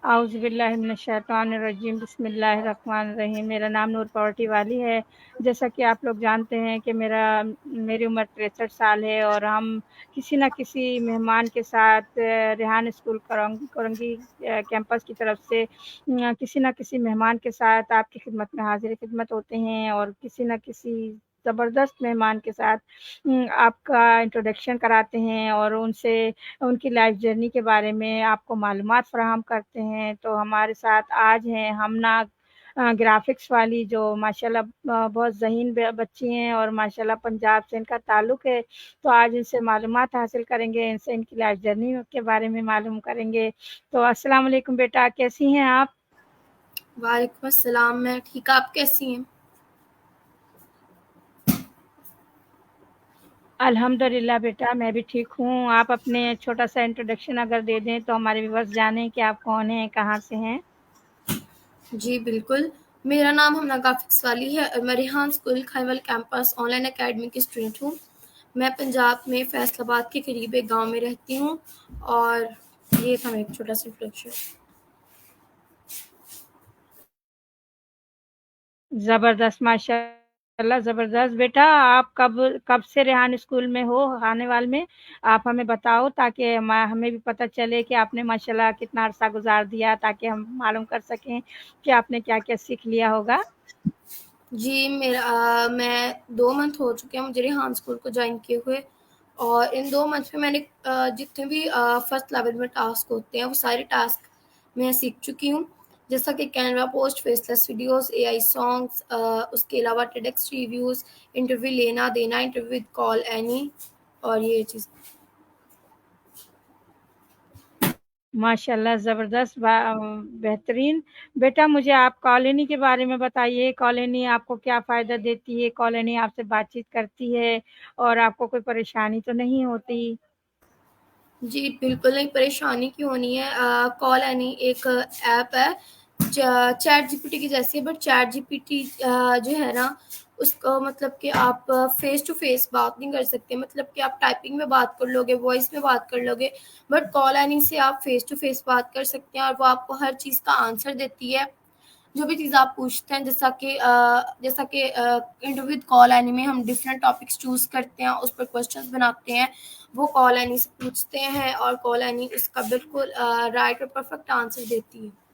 اعوذ باللہ من الشیطان الرجیم، بسم اللہ الرحمن الرحیم۔ میرا نام نور پاورٹی والی ہے۔ جیسا کہ آپ لوگ جانتے ہیں کہ میری عمر 63 سال ہے، اور ہم کسی نہ کسی مہمان کے ساتھ ریحان اسکول کرنگی کیمپس کی طرف سے کسی نہ کسی مہمان کے ساتھ آپ کی خدمت میں حاضر خدمت ہوتے ہیں، اور کسی نہ کسی زبردست مہمان کے ساتھ آپ کا انٹروڈکشن کراتے ہیں، اور ان کی لائف جرنی کے بارے میں آپ کو معلومات فراہم کرتے ہیں۔ تو ہمارے ساتھ آج ہیں ہمنا گرافکس والی، جو ماشاءاللہ بہت ذہین بچی ہیں، اور ماشاءاللہ پنجاب سے ان کا تعلق ہے۔ تو آج ان سے معلومات حاصل کریں گے، ان سے ان کی لائف جرنی کے بارے میں معلوم کریں گے۔ تو السلام علیکم بیٹا، کیسی ہیں آپ؟ وعلیکم السلام، میں ٹھیک، آپ کیسی ہیں؟ الحمدللہ بیٹا، میں بھی ٹھیک ہوں۔ آپ اپنے چھوٹا سا انٹروڈکشن اگر دے دیں تو ہمارے ویورز جانیں کہ آپ کون ہیں، کہاں سے ہیں۔ جی بالکل، میرا نام ہمنا گرافکس والی ہے اور میں Rehan school Khanewal campus online academy کی اسٹوڈنٹ ہوں۔ میں پنجاب میں فیصل آباد کے قریب ایک گاؤں میں رہتی ہوں، اور یہ تھا میرا چھوٹا سا انٹروڈکشن۔ زبردست، ماشاء اللہ زبردست۔ بیٹا آپ کب سے ریحان اسکول میں ہو خانیوال میں؟ آپ ہمیں بتاؤ تاکہ ہمیں بھی پتہ چلے کہ آپ نے ماشاءاللہ کتنا عرصہ گزار دیا، تاکہ ہم معلوم کر سکیں کہ آپ نے کیا کیا سیکھ لیا ہوگا۔ جی میں 2 منتھ ہو چکے ہیں مجھے ریحان اسکول کو جوائن کیے ہوئے، اور ان 2 منتھ میں نے جتنے بھی فرسٹ لیول میں ٹاسک ہوتے ہیں وہ سارے ٹاسک میں سیکھ چکی ہوں، جیسا کہ کینوا پوسٹ، فیس لیس ویڈیوز، اے آئی سانگس، اس کے علاوہ ٹیڈکس ریویوز، انٹرویو لینا دینا، انٹرویو ود کال اینی، اور یہ چیز۔ ماشاء اللہ زبردست، بہترین۔ بیٹا مجھے آپ کالونی کے بارے میں بتائیے، کالونی آپ کو کیا فائدہ دیتی ہے؟ کالونی آپ سے بات چیت کرتی ہے اور آپ کو کوئی پریشانی تو نہیں ہوتی؟ جی بالکل نہیں، پریشانی کیوں ہونی ہے۔ کال اینی ایک ایپ ہے چیٹ جی پی ٹی کی جیسی ہے، but Chat G P T جو ہے نا، اس کو مطلب کہ آپ فیس ٹو فیس بات نہیں کر سکتے، مطلب کہ آپ ٹائپنگ میں بات کر لو گے، وائس میں بات کر لو گے، بٹ کال اینی سے آپ فیس ٹو فیس بات کر سکتے ہیں، اور وہ آپ کو ہر چیز کا آنسر دیتی ہے، جو بھی چیز آپ پوچھتے ہیں۔ جیسا کہ انٹرویو کال اینی میں ہم ڈفرینٹ ٹاپکس چوز کرتے ہیں، اس پر کوسچنز بناتے ہیں، وہ کال اینی سے پوچھتے ہیں، اور کال اینی اس کا بالکل رائٹ اور پرفیکٹ آنسر دیتی ہے۔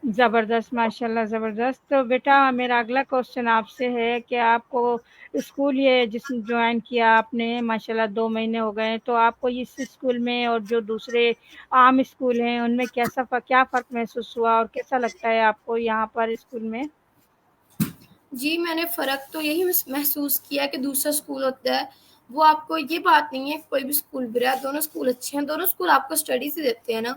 زبردست، ماشاءاللہ زبردست۔ تو بیٹا میرا اگلا کوشچن آپ سے ہے کہ آپ کو اسکول یہ جس جوائن کیا آپ نے، ماشاءاللہ 2 مہینے ہو گئے، تو آپ کو اس اسکول میں اور جو دوسرے عام اسکول ہیں ان میں کیا فرق محسوس ہوا، اور کیسا لگتا ہے آپ کو یہاں پر اسکول میں؟ جی میں نے فرق تو یہی محسوس کیا کہ دوسرا اسکول ہوتا ہے وہ آپ کو یہ بات نہیں ہے کوئی بھی اسکول برا ہے، دونوں اسکول اچھے ہیں، دونوں اسکول آپ کو اسٹڈیز ہی دیتے ہیں نا۔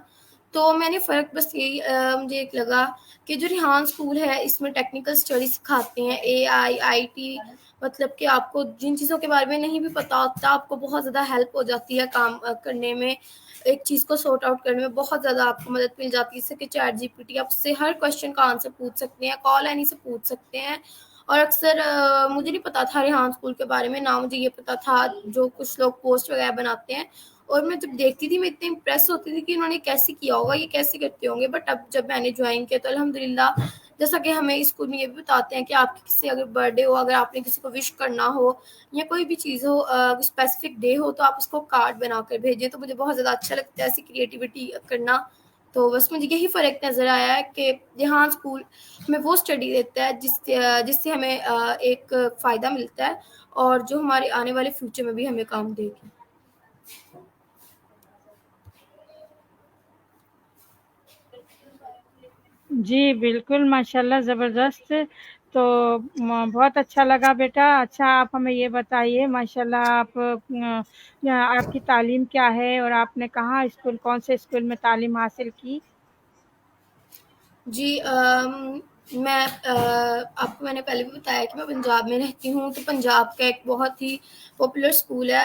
تو میں نے فرق بس یہی مجھے ایک لگا کہ جو ریحان اسکول ہے اس میں ٹیکنیکل اسٹڈی سکھاتے ہیں، اے آئی آئی ٹی، مطلب کہ آپ کو جن چیزوں کے بارے میں نہیں بھی پتا ہوتا آپ کو بہت زیادہ ہیلپ ہو جاتی ہے کام کرنے میں، ایک چیز کو سارٹ آؤٹ کرنے میں بہت زیادہ آپ کو مدد مل جاتی ہے، جیسے کہ چیٹ جی پی ٹی آپ سے ہر کویسچن کا آنسر پوچھ سکتے ہیں، کال اینی سے پوچھ سکتے ہیں۔ اور اکثر مجھے نہیں پتا تھا ریحان اسکول کے بارے میں، نہ مجھے یہ پتا تھا جو کچھ لوگ پوسٹ وغیرہ بناتے ہیں، اور میں جب دیکھتی تھی میں اتنی امپریس ہوتی تھی کہ انہوں نے کیسے کیا ہوگا، یہ کیسے کرتے ہوں گے، بٹ اب جب میں نے جوائن کیا تو الحمدللہ، جیسا کہ ہمیں اسکول میں یہ بھی بتاتے ہیں کہ آپ کی کسی اگر برتھ ڈے ہو، اگر آپ نے کسی کو وش کرنا ہو یا کوئی بھی چیز ہو، اسپیسیفک ڈے ہو، تو آپ اس کو کارڈ بنا کر بھیجیں، تو مجھے بہت زیادہ اچھا لگتا ہے ایسی کریٹیوٹی کرنا۔ تو بس مجھے یہی فرق نظر آیا ہے کہ ریحان اسکول ہمیں وہ اسٹڈی دیتا ہے جس سے ہمیں ایک فائدہ ملتا ہے، اور جو ہمارے آنے والے فیوچر میں بھی ہمیں کام دے گی۔ جی بالکل، ماشاءاللہ زبردست۔ تو بہت اچھا لگا بیٹا۔ اچھا آپ ہمیں یہ بتائیے، ماشاءاللہ آپ کی تعلیم کیا ہے، اور آپ نے کون سے اسکول میں تعلیم حاصل کی؟ جی آپ کو میں نے پہلے بھی بتایا کہ میں پنجاب میں رہتی ہوں، تو پنجاب کا ایک بہت ہی پاپولر اسکول ہے،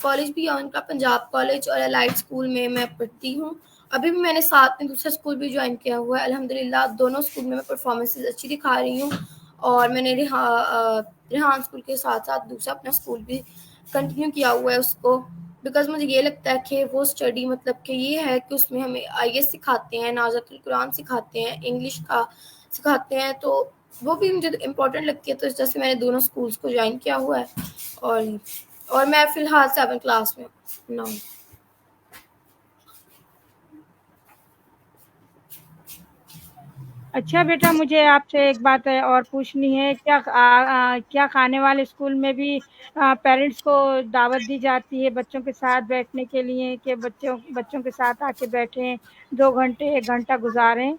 کالج بھی ہے ان کا پنجاب کالج، اور الائٹ اسکول میں میں پڑھتی ہوں۔ ابھی بھی میں نے ساتھ میں دوسرا اسکول بھی جوائن کیا ہوا ہے، الحمدللہ دونوں اسکول میں پرفارمنسز اچھی دکھا رہی ہوں، اور میں نے ریحان اسکول کے ساتھ ساتھ دوسرا اپنا اسکول بھی کنٹینیو کیا ہوا ہے اس کو۔ بیکاز مجھے یہ لگتا ہے کہ وہ اسٹڈی مطلب کہ یہ ہے کہ اس میں ہمیں IAS سکھاتے ہیں، نازت القرآن سکھاتے ہیں، انگلش کا سکھاتے ہیں، تو وہ بھی مجھے امپورٹنٹ لگتی ہے. تو اس طرح سے میں نے دونوں اسکولس کو جوائن کیا ہوا ہے، اور میں فی الحال 7 کلاس میں نو. اچھا بیٹا، مجھے آپ سے ایک بات اور پوچھنی ہے، کیا کھانے والے اسکول میں بھی پیرنٹس کو دعوت دی جاتی ہے بچوں کے ساتھ بیٹھنے کے لیے، کہ بچوں کے ساتھ آ کے بیٹھیں، 2 گھنٹے 1 گھنٹہ گزاریں؟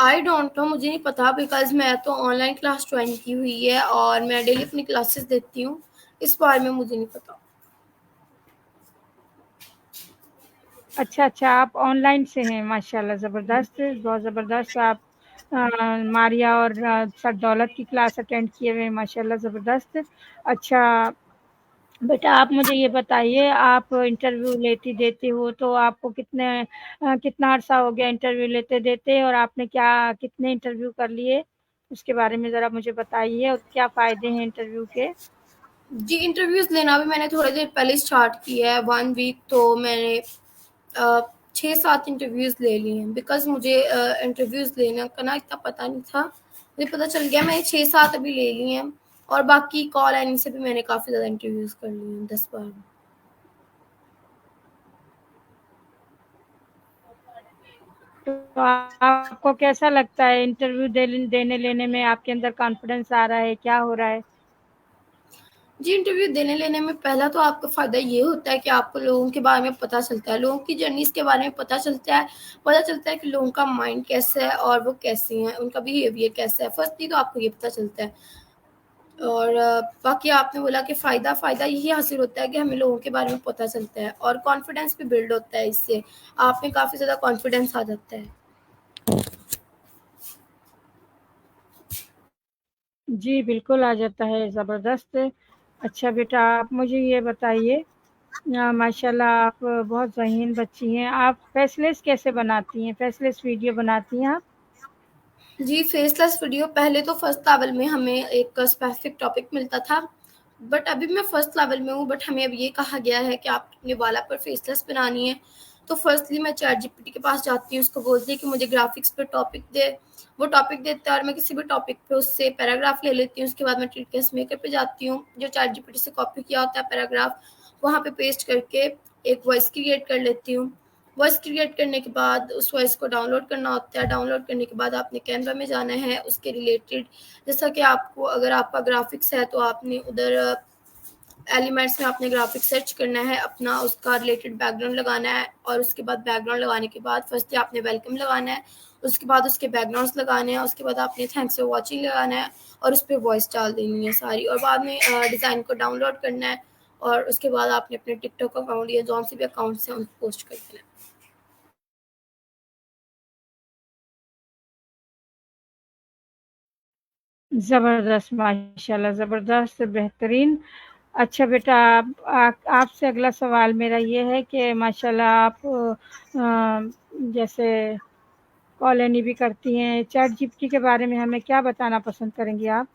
آئی ڈونٹ نو، مجھے نہیں پتا، بیکاز میں تو آن لائن کلاس جوائن کی ہوئی ہے اور میں ڈیلی اپنی کلاسز دیتی ہوں. اس بارے میں مجھے نہیں پتا. اچھا، آپ آن لائن سے ہیں، ماشاء اللہ، زبردست، بہت زبردست. آپ ماریہ اور سر دولت کی کلاس اٹینڈ کیے ہوئے ہیں، ماشاء اللہ، زبردست. اچھا بیٹا، آپ مجھے یہ بتائیے، آپ انٹرویو دیتے ہو تو آپ کو کتنا عرصہ ہو گیا انٹرویو لیتے دیتے، اور آپ نے کتنے انٹرویو کر لیے، اس کے بارے میں ذرا مجھے بتائیے، اور کیا فائدے ہیں انٹرویو کے؟ جی، انٹرویوز لینا بھی میں نے تھوڑی دیر پہلے اسٹارٹ کیا ہے، 1 ویک. تو میں نے 6-7 انٹرویوز لے لی ہیں، بیکاز مجھے انٹرویوز لینے کا نا اتنا پتہ نہیں تھا. مجھے پتہ چل گیا میں نے 6-7 ابھی لے لی ہیں، اور باقی کال آنے سے بھی میں نے کافی زیادہ انٹرویوز کر لی ہیں، 10-12. تو آپ کو کیسا لگتا ہے انٹرویو دینے لینے میں؟ آپ کے اندر کانفیڈنس آ رہا ہے؟ کیا ہو رہا ہے؟ جی، انٹرویو دینے لینے میں پہلا تو آپ کا فائدہ یہ ہوتا ہے کہ آپ کو لوگوں کے بارے میں پتہ چلتا ہے، لوگوں کی جرنیز کے بارے میں پتہ چلتا ہے کہ لوگوں کا مائنڈ کیسا ہے اور وہ کیسے ہیں، ان کا بیہیویئر کیسا ہے. فرسٹلی تو آپ کو یہ پتہ چلتا ہے. اور باقی آپ نے بولا کہ فائدہ یہی حاصل ہوتا ہے کہ ہمیں لوگوں کے بارے میں پتہ چلتا ہے، اور کانفیڈنس بھی بلڈ ہوتا ہے. اس سے آپ میں کافی زیادہ کانفیڈنس آ جاتا ہے. جی بالکل آ جاتا ہے، زبردست. اچھا بیٹا، آپ مجھے یہ بتائیے، ماشاء اللہ آپ بہت ذہین بچی ہیں، آپ فیس لیس کیسے بناتی ہیں؟ فیس لیس ویڈیو بناتی ہیں آپ؟ جی، فیس لیس ویڈیو پہلے تو فرسٹ لیول میں ہمیں ایک اسپیسیفک ٹاپک ملتا تھا، بٹ ابھی میں فرسٹ لیول میں ہوں، بٹ ہمیں اب یہ کہا گیا ہے کہ آپ نے والا پر فیس لیس بنانی ہے. تو فرسٹلی میں چیٹ جی پی ٹی کے پاس جاتی ہوں، اس کو بولتی ہے کہ مجھے گرافکس پہ ٹاپک دے. وہ ٹاپک دیتا ہے اور میں کسی بھی ٹاپک پہ اس سے پیراگراف لے لیتی ہوں. اس کے بعد میں ٹریٹ کیس میکر پہ جاتی ہوں، جو چیٹ جی پی ٹی سے کاپی کیا ہوتا ہے پیراگراف، وہاں پہ پیسٹ کر کے ایک وائس کریٹ کر لیتی ہوں. وائس کریٹ کرنے کے بعد اس وائس کو ڈاؤن لوڈ کرنا ہوتا ہے. ڈاؤن لوڈ کرنے کے بعد آپ نے کینوا میں جانا ہے، اس کے ریلیٹڈ جیسا کہ آپ کو اگر آپ کا گرافکس ہے تو آپ نے ادھر ایلیمنٹس میں آپ نے گرافک سرچ کرنا ہے اپنا، اس کا ریلیٹڈ بیک گراؤنڈ لگانا ہے. اور اس کے بعد بیک گراؤنڈ لگانے کے بعد فرسٹ آپ نے ویلکم لگانا ہے، اس کے بعد اس کے بیک گراؤنڈس لگانے ہیں، اس کے بعد آپ نے تھینکس فار واچنگ لگانا ہے، اور اس پہ وائس ڈال دینی ہے ساری. اور بعد میں ڈیزائن کو ڈاؤن لوڈ کرنا ہے، اور اس کے بعد آپ نے اپنے ٹک ٹاک اکاؤنٹ یا جون سے بھی اکاؤنٹ سے ان کو پوسٹ کر دینا ہے. زبردست، ماشاء اللہ، زبردست، بہترین. اچھا بیٹا، آپ سے اگلا سوال میرا یہ ہے کہ ماشاء اللہ آپ جیسے کالینی بھی کرتی ہیں، چیٹ جی پی ٹی کے بارے میں ہمیں کیا بتانا پسند کریں گی آپ؟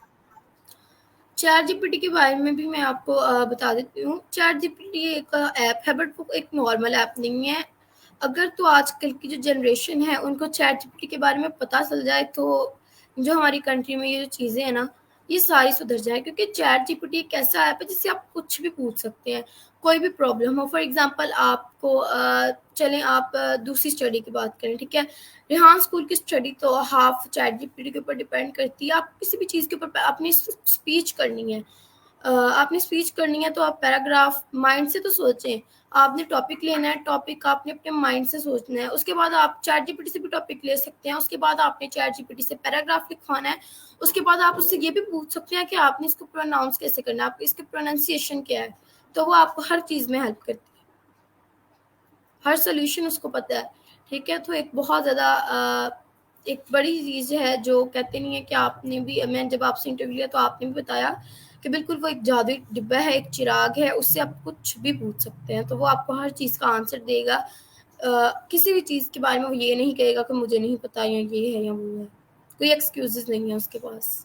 چیٹ جی پی ٹی کے بارے میں بھی میں آپ کو بتا دیتی ہوں. چیٹ جی پی ٹی ایک ایپ ہے، بٹ وہ ایک نارمل ایپ نہیں ہے. اگر تو آج کل کی جو جنریشن ہے ان کو چیٹ جی پی ٹی کے بارے میں پتہ چل جائے تو جو ہماری کنٹری میں یہ جو چیزیں ہیں نا یہ ساری سدھر جائیں. کیونکہ چیٹ جی پی ٹی ایک ایسا ایپ ہے جس سے آپ کچھ بھی پوچھ سکتے ہیں، کوئی بھی پرابلم ہو. فار ایگزامپل آپ کو چلیں آپ دوسری اسٹڈی کی بات کریں، ٹھیک ہے، ریحان اسکول کی اسٹڈی تو half Chat G P T کے اوپر ڈیپینڈ کرتی ہے. آپ کسی بھی چیز کے اوپر اپنی اسپیچ کرنی ہے، آپ نے اسپیچ کرنی ہے تو آپ پیراگراف مائنڈ سے تو سوچیں. آپ نے ٹاپک لینا ہے، ٹاپک آپ نے اپنے مائنڈ سے سوچنا ہے. اس کے بعد آپ چیٹ جی پی ٹی سے بھی ٹاپک لے سکتے ہیں. اس کے بعد آپ نے چیٹ جی پی ٹی سے پیراگراف لکھوانا ہے. اس کے بعد آپ اس سے یہ بھی پوچھ سکتے ہیں کہ آپ نے اس کو پروناؤنس کیسے کرنا ہے، آپ اس کی پروننسیشن کیا ہے. تو وہ آپ کو ہر چیز میں ہیلپ کرتی ہے، ہر سولوشن اس کو پتہ ہے. ٹھیک ہے، تو ایک بہت زیادہ ایک بڑی چیز ہے جو کہتے نہیں ہے کہ آپ نے بھی، میں جب آپ سے انٹرویو لیا تو آپ نے بھی بتایا کہ بالکل وہ ایک جادوئی ڈبہ ہے، ایک چراغ ہے، اس سے آپ کچھ بھی پوچھ سکتے ہیں تو وہ آپ کو ہر چیز کا آنسر دے گا. کسی بھی چیز کے بارے میں وہ یہ نہیں کہے گا کہ مجھے نہیں پتا یا یہ ہے یا وہ ہے. کوئی ایکسکیوزز نہیں ہے اس کے پاس.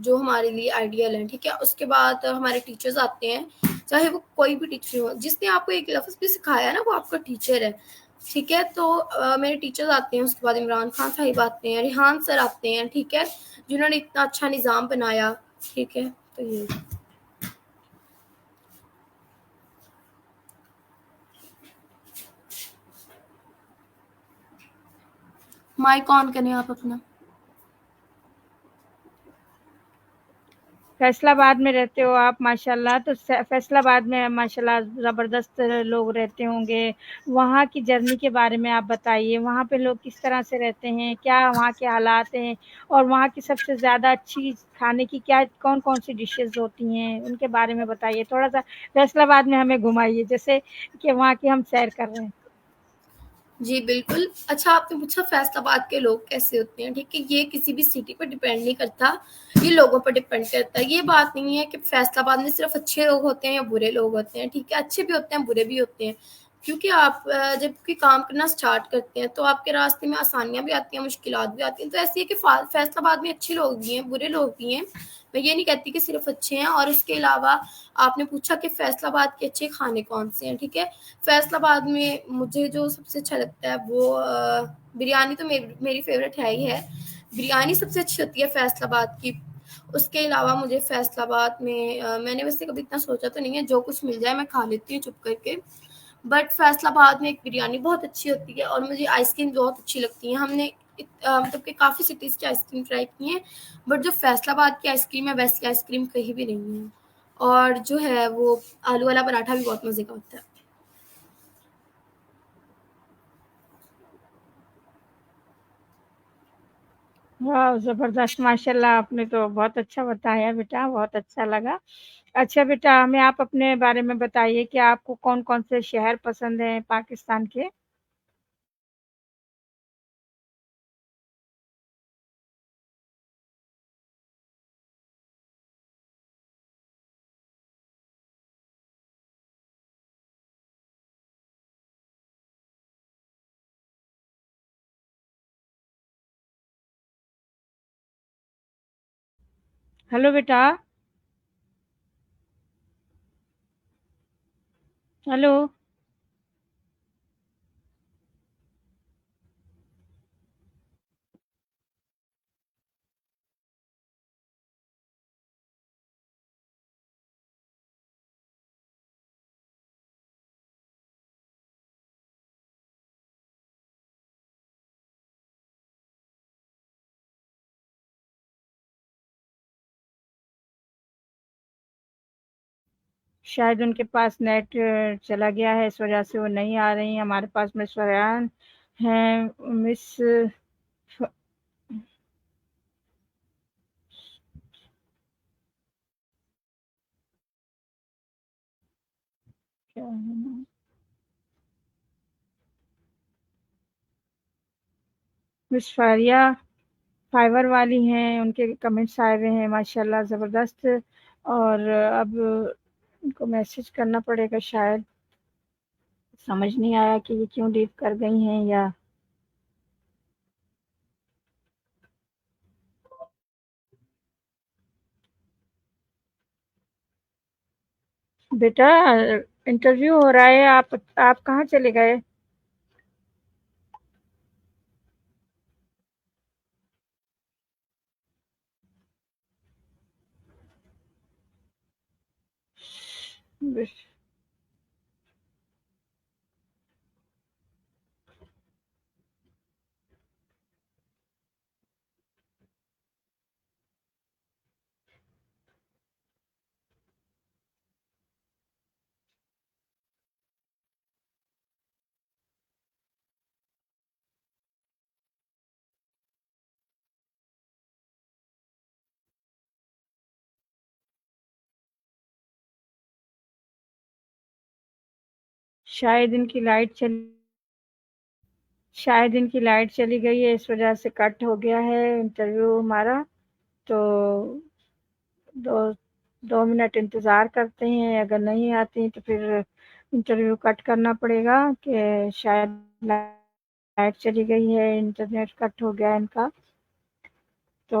جو ہمارے لیے آئیڈیل ہیں، ٹھیک ہے. اس کے بعد ہمارے ٹیچرز آتے ہیں، چاہے وہ کوئی بھی ٹیچر ہو. جس نے آپ کو ایک لفظ بھی سکھایا نا وہ آپ کا ٹیچر ہے، ٹھیک ہے. تو میرے ٹیچرز آتے ہیں، اس کے بعد عمران خان صاحب آتے ہیں، ریحان سر آتے ہیں، ٹھیک ہے، جنہوں نے اتنا اچھا نظام بنایا، ٹھیک ہے. تو یہ مائک آن کریں آپ اپنا. فیصل آباد میں رہتے ہو آپ ماشاءاللہ، تو فیصل آباد میں ماشاءاللہ زبردست لوگ رہتے ہوں گے. وہاں کی جرنی کے بارے میں آپ بتائیے، وہاں پہ لوگ کس طرح سے رہتے ہیں، کیا وہاں کے حالات ہیں، اور وہاں کی سب سے زیادہ اچھی کھانے کی کیا کون کون سی ڈشز ہوتی ہیں، ان کے بارے میں بتائیے. تھوڑا سا فیصل آباد میں ہمیں گھمائیے، جیسے کہ وہاں کی ہم سیر کر رہے ہیں. جی بالکل. اچھا آپ نے پوچھا فیصل آباد کے لوگ کیسے ہوتے ہیں، ٹھیک ہے. یہ کسی بھی سٹی پر ڈیپینڈ نہیں کرتا، یہ لوگوں پر ڈیپینڈ کرتا ہے. یہ بات نہیں ہے کہ فیصل آباد میں صرف اچھے لوگ ہوتے ہیں یا برے لوگ ہوتے ہیں، ٹھیک ہے. اچھے بھی ہوتے ہیں، برے بھی ہوتے ہیں، کیونکہ آپ جب کوئی کام کرنا سٹارٹ کرتے ہیں تو آپ کے راستے میں آسانیاں بھی آتی ہیں، مشکلات بھی آتی ہیں. تو ایسی ہے کہ فیصل آباد میں اچھے لوگ بھی ہیں، برے لوگ بھی ہیں. میں یہ نہیں کہتی کہ صرف اچھے ہیں. اور اس کے علاوہ آپ نے پوچھا کہ فیصل آباد کے اچھے کھانے کون سے ہیں، ٹھیک ہے. فیصل آباد میں مجھے جو سب سے اچھا لگتا ہے وہ بریانی تو میری فیوریٹ ہے ہی ہے. بریانی سب سے اچھی ہوتی ہے فیصل آباد کی. اس کے علاوہ مجھے فیصل آباد میں نے ویسے کبھی اتنا سوچا تو نہیں ہے، جو کچھ مل جائے میں کھا لیتی ہوں چپ کر کے. بٹ فیصل آباد میں ایک بریانی بہت اچھی ہوتی ہے، اور مجھے آئس کریم بہت اچھی لگتی ہیں. ہم نے مطلب کہ کافی سٹیز کی آئس کریم ٹرائی کی ہیں، بٹ جو فیصل آباد کی آئس کریم ہے ویسی آئس کریم کہیں بھی نہیں ہے. اور جو ہے وہ آلو والا پراٹھا بھی بہت مزے کا ہوتا ہے. واہ زبردست، ماشاء اللہ آپ نے تو بہت اچھا بتایا بیٹا، بہت اچھا لگا. اچھا بیٹا ہمیں آپ اپنے بارے میں بتائیے کہ آپ کو کون کون سے شہر پسند ہیں پاکستان کے. ہلو بیٹا. ہلو. شاید ان کے پاس نیٹ چلا گیا ہے، اس وجہ سے وہ نہیں آ رہی ہیں ہمارے پاس. مس فریان ہیں، مس کیا ہے نا، مس فاریہ فائبر والی ہیں، ان کے کمنٹس آئے ہوئے ہیں ماشاءاللہ زبردست. اور اب ان کو میسج کرنا پڑے گا، شاید سمجھ نہیں آیا کہ یہ کیوں لیو کر گئی ہیں. یا بیٹا انٹرویو ہو رہا ہے، آپ کہاں چلے گئے. شاید ان کی لائٹ چلی گئی ہے، اس وجہ سے کٹ ہو گیا ہے انٹرویو ہمارا. تو دو منٹ انتظار کرتے ہیں، اگر نہیں آتی تو پھر انٹرویو کٹ کرنا پڑے گا، کہ شاید لائٹ چلی گئی ہے، انٹرنیٹ کٹ ہو گیا ان کا. تو